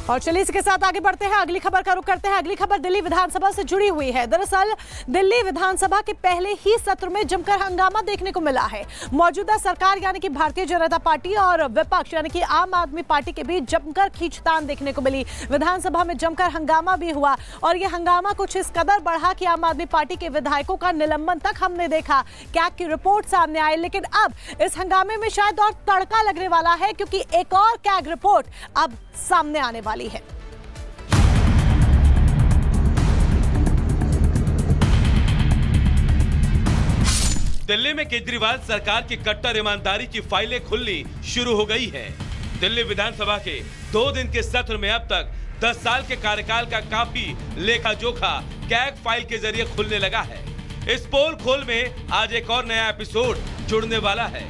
और चलिए इसके साथ आगे बढ़ते हैं, अगली खबर का रुख करते हैं। अगली खबर दिल्ली विधानसभा से जुड़ी हुई है। दरअसल दिल्ली विधानसभा के पहले ही सत्र में जमकर हंगामा देखने को मिला है। मौजूदा सरकार यानी कि भारतीय जनता पार्टी और विपक्ष यानी कि आम आदमी पार्टी के बीच जमकर खींचतान देखने को मिली। विधानसभा में जमकर हंगामा भी हुआ और यह हंगामा कुछ इस कदर बढ़ा कि आम आदमी पार्टी के विधायकों का निलंबन तक हमने देखा। कैग की रिपोर्ट सामने आई, लेकिन अब इस हंगामे में शायद और तड़का लगने वाला है क्योंकि एक और कैग रिपोर्ट अब सामने आने वाली है। दिल्ली में केजरीवाल सरकार की कट्टर ईमानदारी की फाइलें खुलनी शुरू हो गई हैं। दिल्ली विधानसभा के 2 दिन के सत्र में अब तक 10 साल के कार्यकाल का काफी लेखा जोखा कैग फाइल के जरिए खुलने लगा है। इस पोल खोल में आज एक और नया एपिसोड जुड़ने वाला है।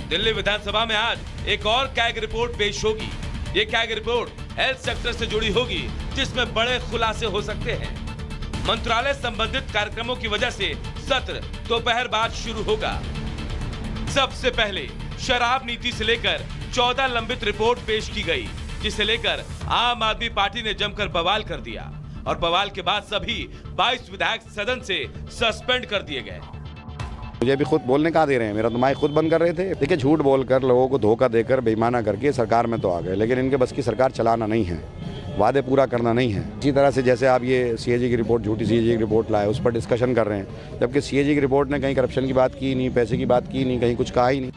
दिल्ली विधानसभा में आज एक और कैग रिपोर्ट पेश होगी। ये कैग रिपोर्ट हेल्थ सेक्टर से जुड़ी होगी, जिसमें बड़े खुलासे हो सकते हैं। मंत्रालय संबंधित कार्यक्रमों की वजह से सत्र दोपहर बाद शुरू होगा। सबसे पहले शराब नीति से लेकर 14 लंबित रिपोर्ट पेश की गई, जिसे लेकर आम आदमी पार्टी ने जमकर बवाल कर दिया और बवाल के बाद सभी 22 विधायक सदन से सस्पेंड कर दिए गए। मुझे भी खुद बोलने कहाँ दे रहे हैं, मेरा तो माइक खुद बंद कर रहे थे। देखिए, झूठ बोलकर लोगों को धोखा देकर बेईमाना करके सरकार में तो आ गए, लेकिन इनके बस की सरकार चलाना नहीं है, वादे पूरा करना नहीं है। इसी तरह से जैसे आप ये सीएजी की रिपोर्ट, झूठी सीएजी की रिपोर्ट लाए, उस पर डिस्कशन कर रहे हैं, जबकि सीएजी की रिपोर्ट ने कहीं करप्शन की बात की नहीं, पैसे की बात की नहीं, कहीं कुछ कहा ही नहीं।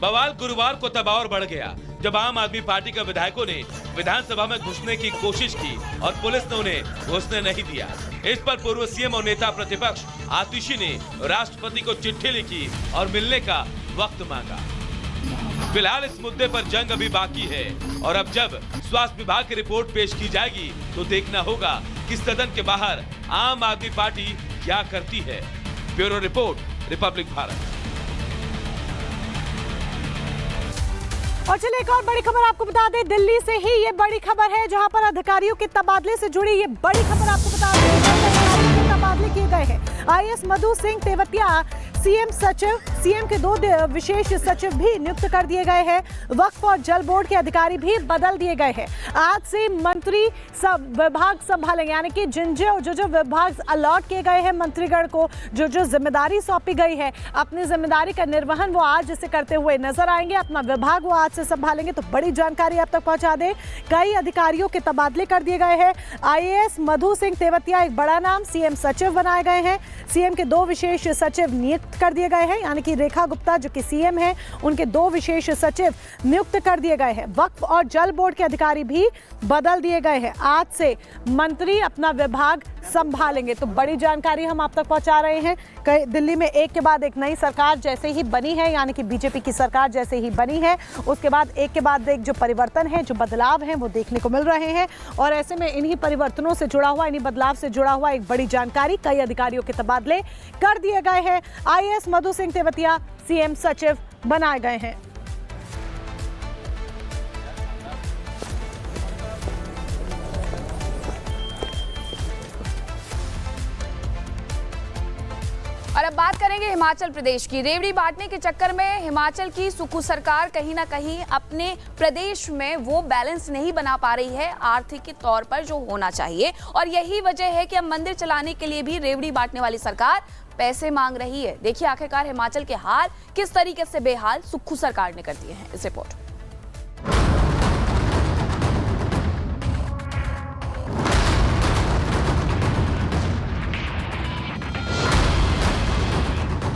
बवाल गुरुवार को तब और बढ़ गया जब आम आदमी पार्टी के विधायकों ने विधानसभा में घुसने की कोशिश की और पुलिस ने उन्हें घुसने नहीं दिया। इस पर पूर्व सीएम और नेता प्रतिपक्ष आतिशी ने राष्ट्रपति को चिट्ठी लिखी और मिलने का वक्त मांगा। फिलहाल इस मुद्दे पर जंग अभी बाकी है और अब जब स्वास्थ्य विभाग की रिपोर्ट पेश की जाएगी तो देखना होगा कि सदन के बाहर आम आदमी पार्टी क्या करती है। Bureau report, Republic Bharat. और चलिए एक और बड़ी खबर आपको बता दें, दिल्ली से ही ये बड़ी खबर है जहां पर अधिकारियों के तबादले से जुड़ी ये बड़ी खबर आपको बता दें। अधिकारियों के तबादले किए गए हैं। आईएएस मधु सिंह तेवतिया सीएम सचिव, सीएम के 2 विशेष सचिव भी नियुक्त कर दिए गए हैं। वक्फ और जल बोर्ड के अधिकारी भी बदल दिए गए हैं। आज से मंत्री सब विभाग संभालेंगे, यानी कि जो विभाग अलॉट किए गए हैं मंत्रीगण को, जो जिम्मेदारी सौंपी गई है, अपनी जिम्मेदारी का निर्वहन वो आज से करते हुए नजर आएंगे। अपना विभाग वो आज से संभालेंगे। तो बड़ी जानकारी आप तक पहुंचा दें, कई अधिकारियों के तबादले कर दिए गए हैं। आईएएस मधु सिंह तेवतिया एक बड़ा नाम, सीएम सचिव बनाए गए हैं। सीएम के 2 विशेष सचिव नियुक्त कर दिए गए हैं, यानी कि रेखा गुप्ता जो कि सीएम हैं, उनके 2 विशेष सचिव नियुक्त कर दिए गए हैं। वक्फ और जल बोर्ड के अधिकारी भी बदल दिए गए हैं। आज से मंत्री अपना विभाग संभालेंगे। तो बड़ी जानकारी हम आप तक पहुंचा रहे हैं। दिल्ली में एक के बाद एक नई सरकार जैसे ही बनी है, यानी कि बीजेपी की सरकार जैसे ही बनी है, उसके बाद एक के बाद एक जो परिवर्तन है, जो बदलाव हैं, वो देखने को मिल रहे हैं। और ऐसे में इन्हीं परिवर्तनों से जुड़ा हुआ, इन्हीं बदलाव से जुड़ा हुआ एक बड़ी जानकारी, कई अधिकारियों के तबादले कर दिए गए हैं। आईएएस मधु सिंह तेवतिया सीएम सचिव बनाए गए हैं। और अब बात करेंगे हिमाचल प्रदेश की। रेवड़ी बांटने के चक्कर में हिमाचल की सुक्खू सरकार कहीं ना कहीं अपने प्रदेश में वो बैलेंस नहीं बना पा रही है आर्थिक के तौर पर जो होना चाहिए, और यही वजह है कि अब मंदिर चलाने के लिए भी रेवड़ी बांटने वाली सरकार पैसे मांग रही है। देखिए आखिरकार हिमाचल के हाल किस तरीके से बेहाल सुक्खू सरकार ने कर दिए हैं। इस रिपोर्ट।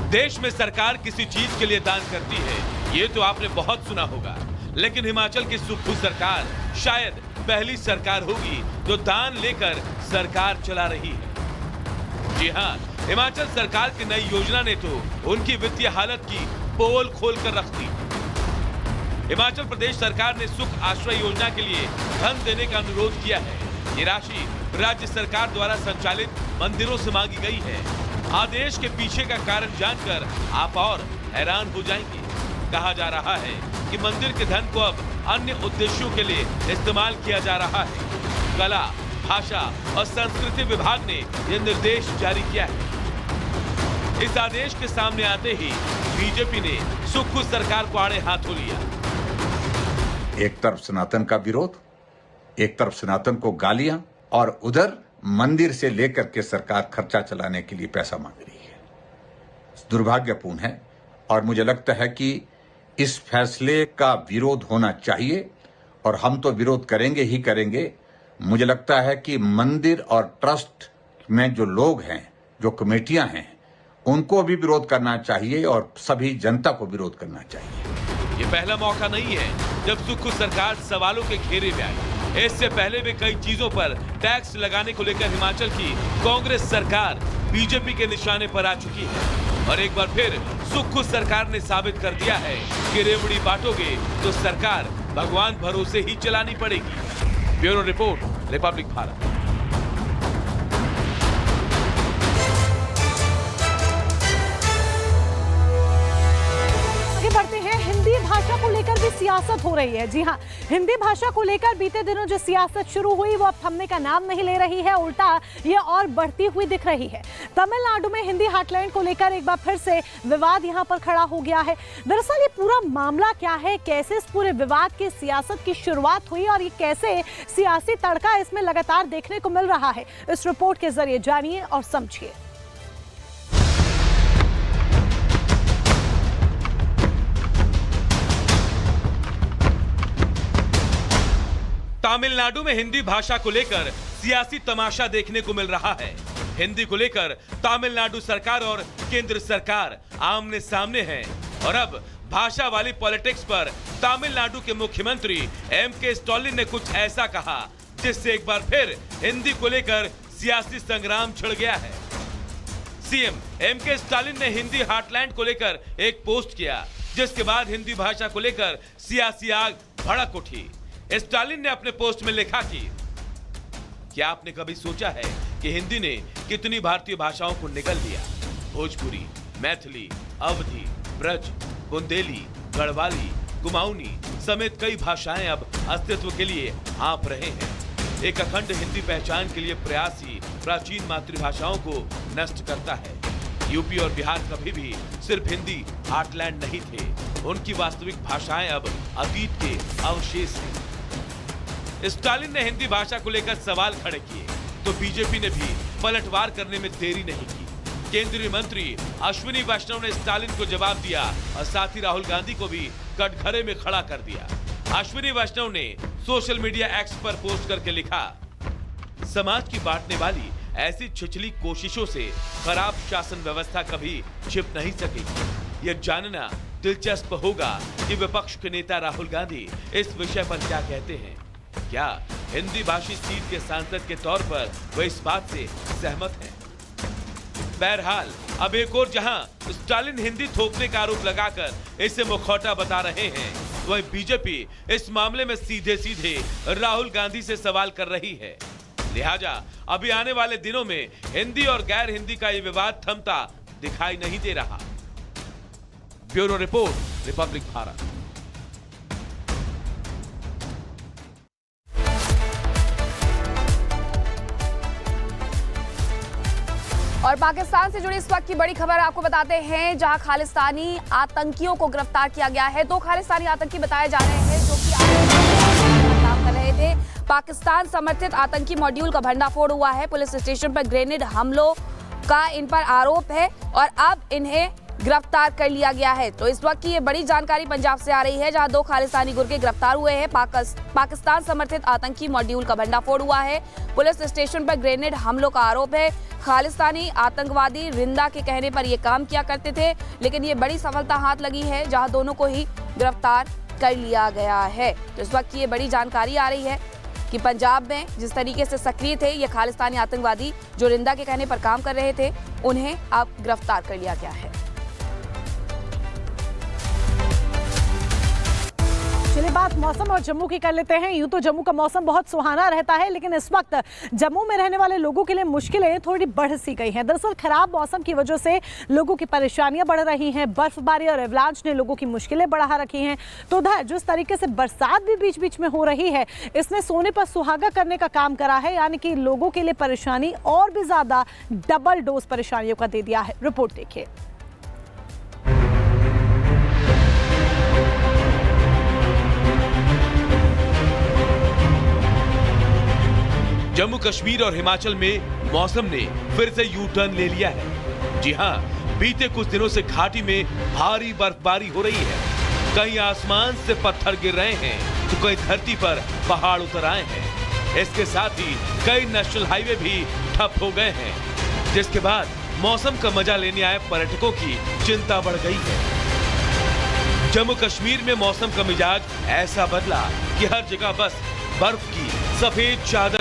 देश में सरकार किसी चीज के लिए दान करती है, ये तो आपने बहुत सुना होगा, लेकिन हिमाचल की सुक्खू सरकार शायद पहली सरकार होगी जो दान लेकर सरकार चला रही है। जी हाँ, हिमाचल सरकार की नई योजना ने तो उनकी वित्तीय हालत की पोल खोल कर रख दी। हिमाचल प्रदेश सरकार ने सुख आश्रय योजना के लिए धन देने का अनुरोध किया है। ये राशि राज्य सरकार द्वारा संचालित मंदिरों से मांगी गई है। आदेश के पीछे का कारण जानकर आप और हैरान हो जाएंगे। कहा जा रहा है कि मंदिर के धन को अब अन्य उद्देश्यों के लिए इस्तेमाल किया जा रहा है। कला, भाषा और संस्कृति विभाग ने यह निर्देश जारी किया है। इस आदेश के सामने आते ही बीजेपी ने सुक्खू सरकार को आड़े हाथों लिया। एक तरफ सनातन का विरोध एक तरफ सनातन को गालियां और उधर मंदिर से लेकर के सरकार खर्चा चलाने के लिए पैसा मांग रही है। दुर्भाग्यपूर्ण है और मुझे लगता है कि इस फैसले का विरोध होना चाहिए और हम तो विरोध करेंगे ही करेंगे। मुझे लगता है कि मंदिर और ट्रस्ट में जो लोग हैं, जो कमेटियां हैं, उनको भी विरोध करना चाहिए और सभी जनता को विरोध करना चाहिए। ये पहला मौका नहीं है जब सुक्खू सरकार सवालों के घेरे में आई। इससे पहले भी कई चीजों पर टैक्स लगाने को लेकर हिमाचल की कांग्रेस सरकार बीजेपी के निशाने पर आ चुकी है और एक बार फिर सुक्खू सरकार ने साबित कर दिया है कि रेवड़ी बांटोगे तो सरकार भगवान भरोसे ही चलानी पड़ेगी। Bureau report, Republic Bharat. बढ़ते हैं, हिंदी भाषा को लेकर भी सियासत हो रही है। जी हां, हिंदी भाषा को लेकर बीते दिनों जो सियासत शुरू हुई वो अब थमने का नाम नहीं ले रही है, उल्टा ये और बढ़ती हुई दिख रही है। तमिलनाडु में हिंदी हार्टलैंड को लेकर एक बार फिर से विवाद यहां पर खड़ा हो गया है। दरअसल ये पूरा मामला क्या है, कैसे इस पूरे विवाद की सियासत की शुरुआत हुई और ये कैसे सियासी तड़का इसमें लगातार देखने को मिल रहा है, इस रिपोर्ट के जरिए जानिए और समझिए। तमिलनाडु में हिंदी भाषा को लेकर सियासी तमाशा देखने को मिल रहा है। हिंदी को लेकर तमिलनाडु सरकार और केंद्र सरकार आमने सामने हैं और अब भाषा वाली पॉलिटिक्स पर तमिलनाडु के मुख्यमंत्री एम.के. स्टालिन ने कुछ ऐसा कहा जिससे एक बार फिर हिंदी को लेकर सियासी संग्राम छिड़ गया है। CM MK. स्टालिन ने हिंदी हार्टलैंड को लेकर एक पोस्ट किया, जिसके बाद हिंदी भाषा को लेकर सियासी आग भड़क उठी। स्टालिन ने अपने पोस्ट में लिखा कि क्या आपने कभी सोचा है कि हिंदी ने कितनी भारतीय भाषाओं को निगल लिया? भोजपुरी, मैथिली, अवधी, ब्रज, बुंदेली, गढ़वाली, कुमाऊनी समेत कई भाषाएं अब अस्तित्व के लिए हाँफ रहे हैं। एक अखंड हिंदी पहचान के लिए प्रयास ही प्राचीन मातृभाषाओं को नष्ट करता है। यूपी और बिहार कभी भी सिर्फ हिंदी हार्टलैंड नहीं थे, उनकी वास्तविक भाषाएं अब अतीत के अवशेष हैं। स्टालिन ने हिंदी भाषा को लेकर सवाल खड़े किए तो बीजेपी ने भी पलटवार करने में देरी नहीं की। केंद्रीय मंत्री अश्विनी वैष्णव ने स्टालिन को जवाब दिया और साथ ही राहुल गांधी को भी कटघरे में खड़ा कर दिया। अश्विनी वैष्णव ने सोशल मीडिया एक्स पर पोस्ट करके लिखा, समाज की बांटने वाली ऐसी छिछली कोशिशों से खराब शासन व्यवस्था कभी छिप नहीं सकेगी। यह जानना दिलचस्प होगा कि विपक्ष के नेता राहुल गांधी इस विषय पर क्या कहते हैं। क्या हिंदी भाषी सीट के सांसद के तौर पर वो इस बात से सहमत हैं? बहरहाल अब एक और जहां स्टालिन हिंदी थोपने का आरोप लगाकर इसे मुखौटा बता रहे हैं, वहीं बीजेपी इस मामले में सीधे सीधे राहुल गांधी से सवाल कर रही है। लिहाजा अभी आने वाले दिनों में हिंदी और गैर हिंदी का ये विवाद थमता दिखाई नहीं दे रहा। Bureau report, Republic Bharat. और पाकिस्तान से जुड़ी इस वक्त की बड़ी खबर आपको बताते हैं, जहां खालिस्तानी आतंकियों को गिरफ्तार किया गया है। 2 खालिस्तानी आतंकी बताए जा रहे हैं जो कि काम कर रहे थे। पाकिस्तान समर्थित आतंकी मॉड्यूल का भंडाफोड़ हुआ है। पुलिस स्टेशन पर ग्रेनेड हमलों का इन पर आरोप है और अब इन्हें गिरफ्तार कर लिया गया है। तो इस वक्त की ये बड़ी जानकारी पंजाब से आ रही है, जहां 2 खालिस्तानी गुर्गे गिरफ्तार हुए हैं। पाकिस्तान समर्थित आतंकी मॉड्यूल का भंडाफोड़ हुआ है। पुलिस स्टेशन पर ग्रेनेड हमलों का आरोप है। खालिस्तानी आतंकवादी रिंदा के कहने पर ये काम किया करते थे, लेकिन ये बड़ी सफलता हाथ लगी है, जहां दोनों को ही गिरफ्तार कर लिया गया है। तो इस वक्त की ये बड़ी जानकारी आ रही है कि पंजाब में जिस तरीके से सक्रिय थे ये खालिस्तानी आतंकवादी जो रिंदा के कहने पर काम कर रहे थे, उन्हें अब गिरफ्तार कर लिया गया है। चलिए बात मौसम और जम्मू की कर लेते हैं। यूं तो जम्मू का मौसम बहुत सुहाना रहता है, लेकिन इस वक्त जम्मू में रहने वाले लोगों के लिए मुश्किलें थोड़ी बढ़ सी गई हैं। दरअसल खराब मौसम की वजह से लोगों की परेशानियां बढ़ रही हैं। बर्फबारी और एवलांच ने लोगों की मुश्किलें बढ़ा रखी हैं। तो उधर जिस तरीके से बरसात भी बीच बीच में हो रही है, इसने सोने पर सुहागा करने का काम करा है, यानी कि लोगों के लिए परेशानी और भी ज्यादा डबल डोज परेशानियों का दे दिया है। रिपोर्ट देखिए। जम्मू कश्मीर और हिमाचल में मौसम ने फिर से यू टर्न ले लिया है। जी हां, बीते कुछ दिनों से घाटी में भारी बर्फबारी हो रही है। कहीं आसमान से पत्थर गिर रहे हैं तो कहीं धरती पर पहाड़ उतर आए हैं। इसके साथ ही कई नेशनल हाईवे भी ठप हो गए हैं, जिसके बाद मौसम का मजा लेने आए पर्यटकों की चिंता बढ़ गई है। जम्मू कश्मीर में मौसम का मिजाज ऐसा बदला कि हर जगह बस बर्फ की सफेद चादर